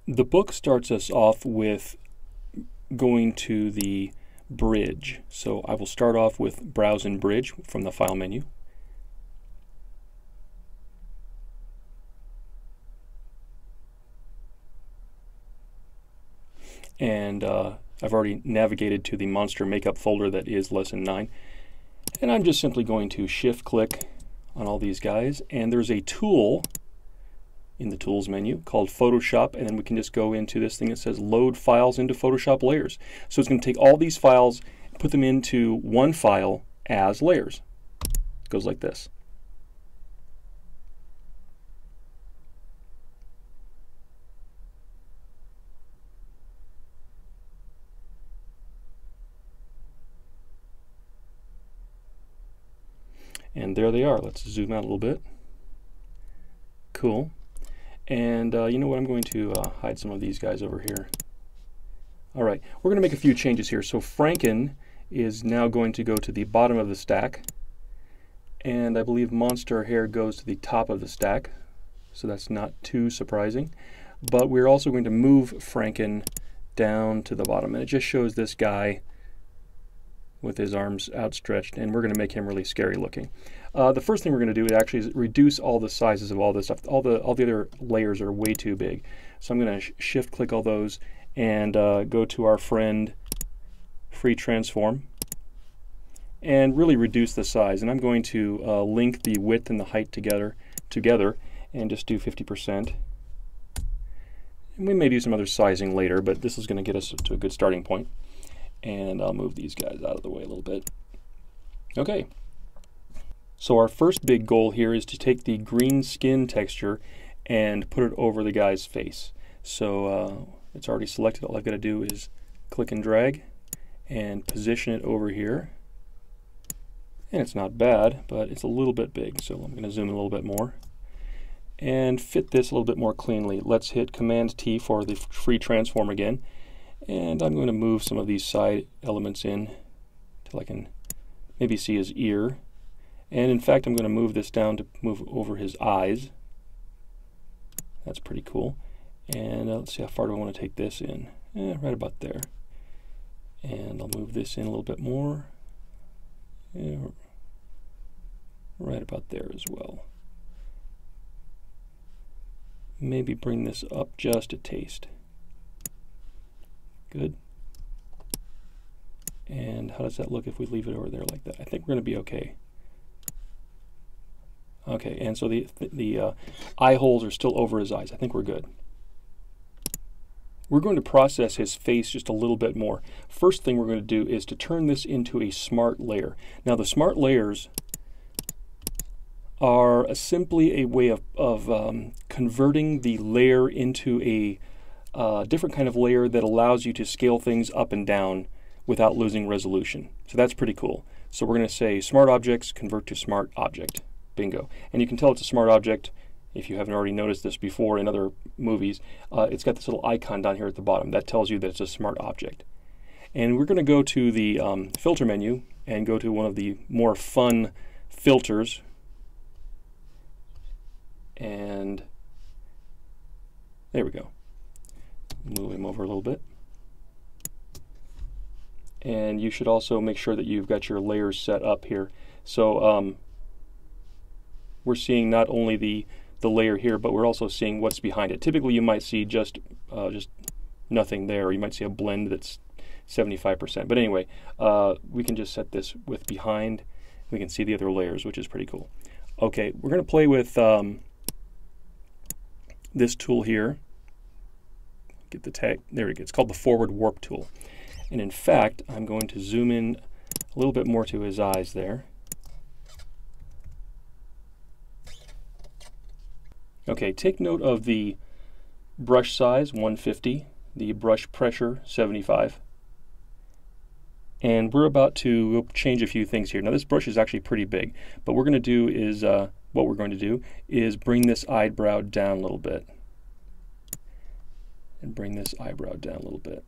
The book starts us off with going to the bridge. So I will start off with Browse in Bridge from the File menu. And I've already navigated to the Monster Makeup folder that is Lesson 9. And I'm just simply going to shift-click on all these guys. And there's a tool in the Tools menu called Photoshop, and then we can just go into this thing that says Load Files into Photoshop Layers. So it's going to take all these files and put them into one file as layers. It goes like this. And there they are. Let's zoom out a little bit. Cool. And you know what? I'm going to hide some of these guys over here. All right, we're going to make a few changes here. So Franken is now going to go to the bottom of the stack. And I believe Monster Hair goes to the top of the stack. So that's not too surprising. But we're also going to move Franken down to the bottom. And it just shows this guy with his arms outstretched, and we're going to make him really scary looking. The first thing we're going to do is reduce all the sizes of all this stuff. All the other layers are way too big. So I'm going to shift click all those and go to our friend Free Transform and really reduce the size. And I'm going to link the width and the height together and just do 50%. And we may do some other sizing later, but this is going to get us to a good starting point. And I'll move these guys out of the way a little bit. Okay, so our first big goal here is to take the green skin texture and put it over the guy's face. So it's already selected. All I've got to do is click and drag and position it over here. And it's not bad, but it's a little bit big, so I'm going to zoom in a little bit more and fit this a little bit more cleanly. Let's hit Command T for the Free Transform again. And I'm going to move some of these side elements in till I can maybe see his ear. And in fact, I'm going to move this down to move over his eyes. That's pretty cool. And let's see, how far do I want to take this in? Right about there. And I'll move this in a little bit more. Right about there as well. Maybe bring this up just a taste. Good. And how does that look if we leave it over there like that? I think we're going to be okay. Okay, and so the eye holes are still over his eyes. I think we're good. We're going to process his face just a little bit more. First thing we're going to do is to turn this into a smart layer. Now the smart layers are simply a way of converting the layer into a different kind of layer that allows you to scale things up and down without losing resolution. So that's pretty cool. So we're going to say Smart Objects, convert to Smart Object. Bingo. And you can tell it's a smart object if you haven't already noticed this before in other movies. It's got this little icon down here at the bottom. That tells you that it's a smart object. And we're going to go to the filter menu and go to one of the more fun filters. And there we go. Move him over a little bit. And you should also make sure that you've got your layers set up here. So we're seeing not only the layer here, but we're also seeing what's behind it. Typically you might see just nothing there, or you might see a blend that's 75%. But anyway, we can just set this with behind. We can see the other layers, which is pretty cool. Okay, we're going to play with this tool here. Get the tag. There we go. It's called the Forward Warp tool. And in fact, I'm going to zoom in a little bit more to his eyes there. Okay, take note of the brush size, 150, the brush pressure, 75. And we're about to change a few things here. Now this brush is actually pretty big, but what we're going to do is bring this eyebrow down a little bit. And bring this eyebrow down a little bit.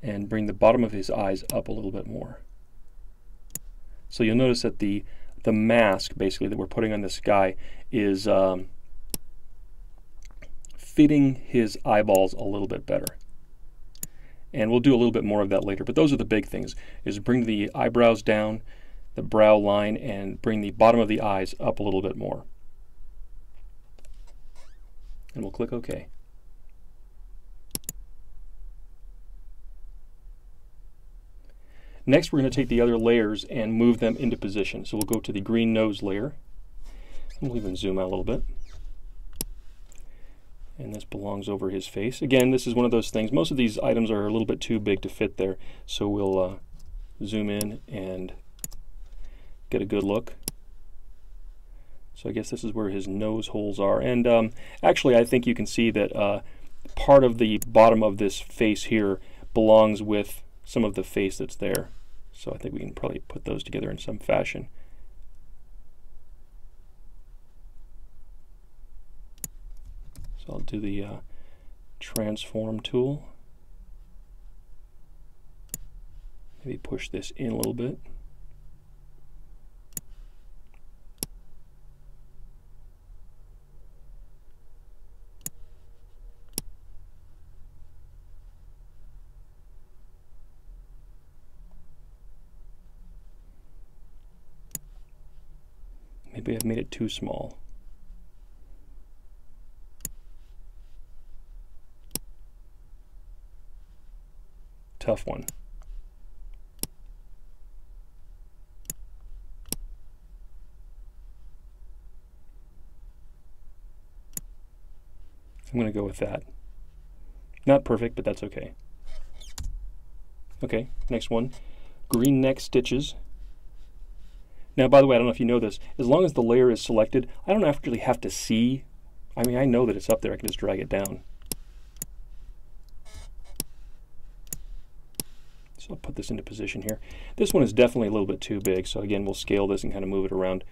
And bring the bottom of his eyes up a little bit more. So you'll notice that the mask basically that we're putting on this guy is fitting his eyeballs a little bit better. And we'll do a little bit more of that later, but those are the big things, is bring the eyebrows down, the brow line, and bring the bottom of the eyes up a little bit more. And we'll click OK. Next, we're going to take the other layers and move them into position. So we'll go to the green nose layer. We'll even zoom out a little bit. And this belongs over his face. Again, this is one of those things. Most of these items are a little bit too big to fit there. So we'll zoom in and get a good look. So I guess this is where his nose holes are. And actually, I think you can see that part of the bottom of this face here belongs with some of the face that's there. So I think we can probably put those together in some fashion. So I'll do the transform tool. Maybe push this in a little bit. Maybe I've made it too small. Tough one. I'm going to go with that. Not perfect, but that's okay. Okay, next one. Green neck stitches. Now, by the way, I don't know if you know this, as long as the layer is selected, I don't actually have to see. I mean, I know that it's up there. I can just drag it down. So I'll put this into position here. This one is definitely a little bit too big, so again, we'll scale this and kind of move it around.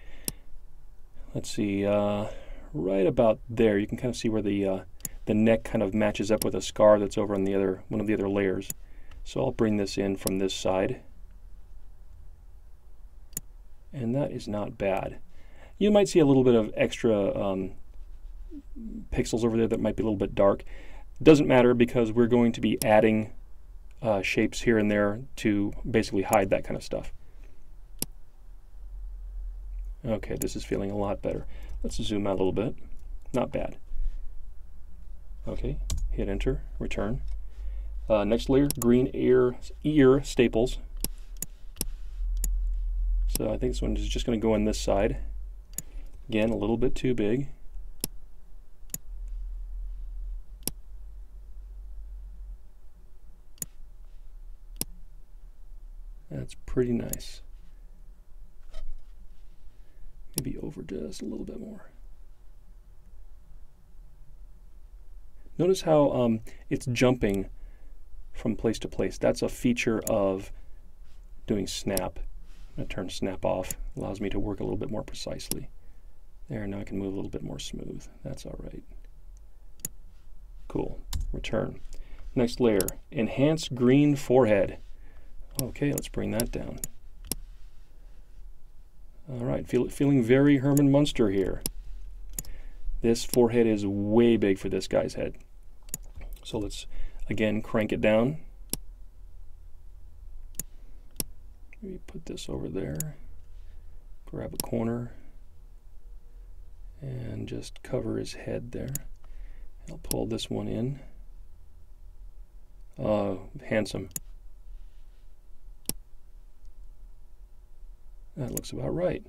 Let's see, right about there, you can kind of see where the neck kind of matches up with a scar that's over on the other one of the other layers. So I'll bring this in from this side. And that is not bad. You might see a little bit of extra pixels over there that might be a little bit dark. Doesn't matter because we're going to be adding shapes here and there to basically hide that kind of stuff. Okay, this is feeling a lot better. Let's zoom out a little bit. Not bad. Okay, hit enter, return. Next layer, green ear staples. So I think this one is just going to go on this side. Again, a little bit too big. That's pretty nice. Maybe over just a little bit more. Notice how it's jumping from place to place. That's a feature of doing snap. I'm going to turn snap off. Allows me to work a little bit more precisely. There, now I can move a little bit more smooth. That's all right. Cool. Return. Next layer, enhance green forehead. Okay, let's bring that down. All right, feeling very Herman Munster here. This forehead is way big for this guy's head. So let's, again, crank it down. Maybe put this over there. Grab a corner. And just cover his head there. I'll pull this one in. Handsome. That looks about right.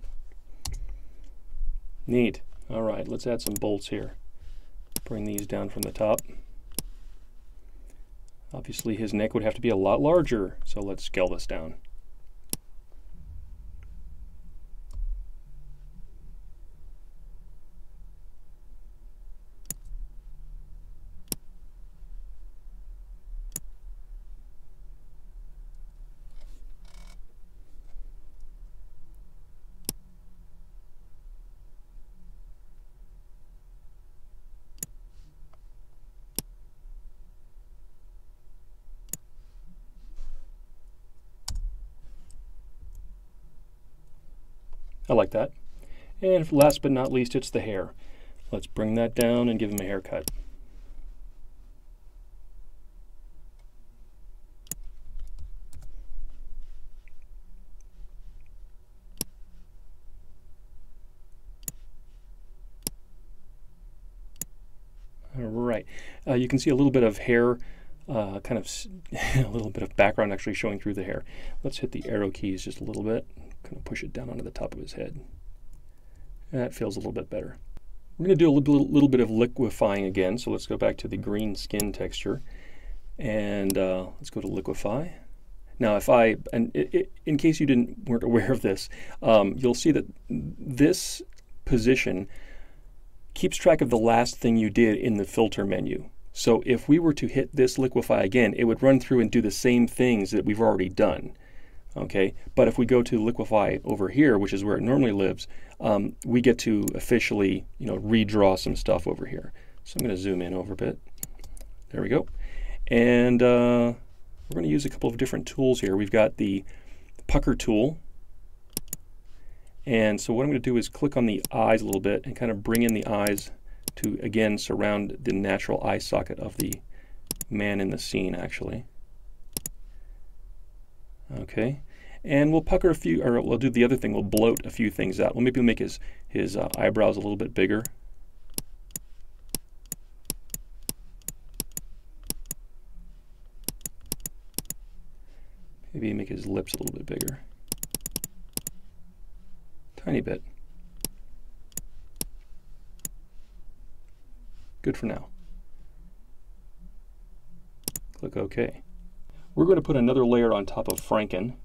Neat. All right, let's add some bolts here. Bring these down from the top. Obviously his neck would have to be a lot larger, so let's scale this down. I like that. And last but not least, it's the hair. Let's bring that down and give him a haircut. All right, you can see a little bit of hair, kind of a little bit of background actually showing through the hair. Let's hit the arrow keys just a little bit, kind of push it down onto the top of his head. That feels a little bit better. We're going to do a little bit of liquefying again, so let's go back to the green skin texture, and let's go to liquefy. Now, in case you weren't aware of this, you'll see that this position keeps track of the last thing you did in the filter menu. So if we were to hit this liquefy again, it would run through and do the same things that we've already done. Okay, but if we go to liquefy over here, which is where it normally lives, we get to officially, redraw some stuff over here. So I'm going to zoom in over a bit. There we go. And we're going to use a couple of different tools here. We've got the pucker tool. And so what I'm going to do is click on the eyes a little bit and kind of bring in the eyes to, again, surround the natural eye socket of the man in the scene, actually. Okay, and we'll pucker a few, or we'll do the other thing, we'll bloat a few things out. We'll maybe make his eyebrows a little bit bigger. Maybe make his lips a little bit bigger. Tiny bit. Good for now. Click OK. We're going to put another layer on top of Franken.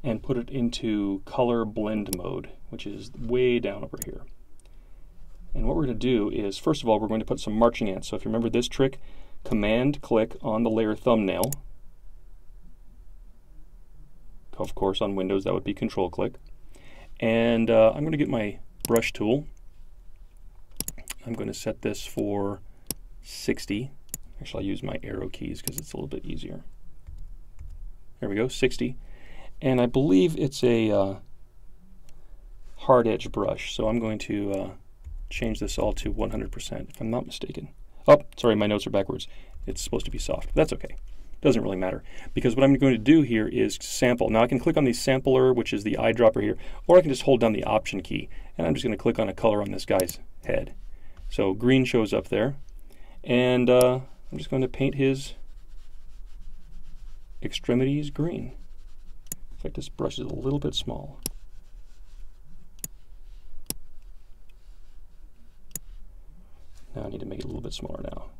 And put it into color blend mode, which is way down over here. And what we're going to do is, first of all, we're going to put some marching ants. So if you remember this trick, command click on the layer thumbnail. Of course, on Windows, that would be control click. And I'm going to get my brush tool. I'm going to set this for 60. Actually, I'll use my arrow keys because it's a little bit easier. There we go, 60. And I believe it's a hard edge brush, so I'm going to change this all to 100%, if I'm not mistaken. Oh, sorry, my notes are backwards. It's supposed to be soft. That's okay. Doesn't really matter, because what I'm going to do here is sample. Now I can click on the sampler, which is the eyedropper here, or I can just hold down the Option key, and I'm just going to click on a color on this guy's head. So green shows up there, and I'm just going to paint his extremities green. In fact, this brush is a little bit small. Now I need to make it a little bit smaller now.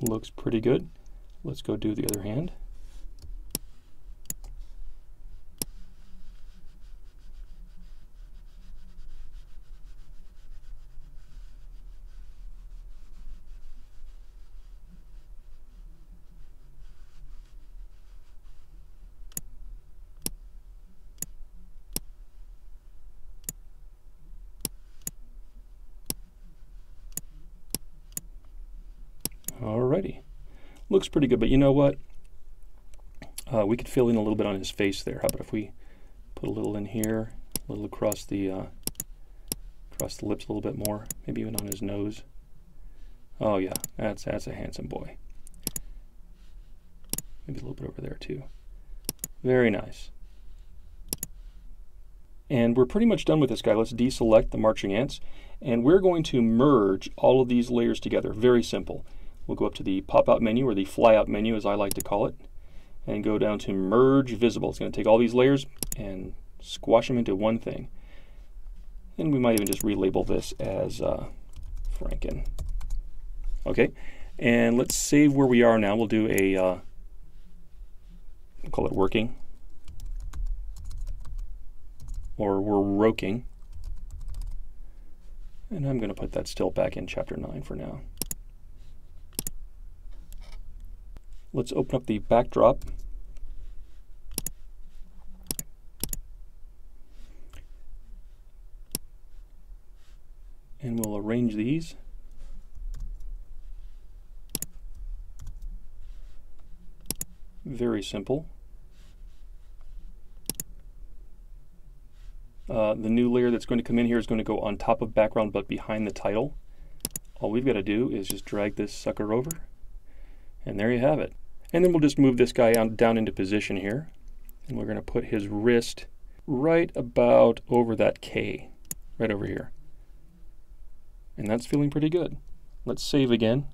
Looks pretty good. Let's go do the other hand. Alrighty, looks pretty good, but you know what? We could fill in a little bit on his face there. How about if we put a little in here, a little across the lips a little bit more, maybe even on his nose. Oh yeah, that's a handsome boy. Maybe a little bit over there too. Very nice. And we're pretty much done with this guy. Let's deselect the marching ants, and we're going to merge all of these layers together. Very simple. We'll go up to the pop-out menu, or the fly-out menu as I like to call it, and go down to Merge Visible. It's going to take all these layers and squash them into one thing. And we might even just relabel this as Franken. Okay, and let's save where we are now. We'll do a, we'll call it working, or we're roking. And I'm going to put that still back in Chapter 9 for now. Let's open up the backdrop. And we'll arrange these. Very simple. The new layer that's going to come in here is going to go on top of background but behind the title. All we've got to do is just drag this sucker over, and there you have it. And then we'll just move this guy down into position here, and we're going to put his wrist right about over that K, right over here. And that's feeling pretty good. Let's save again.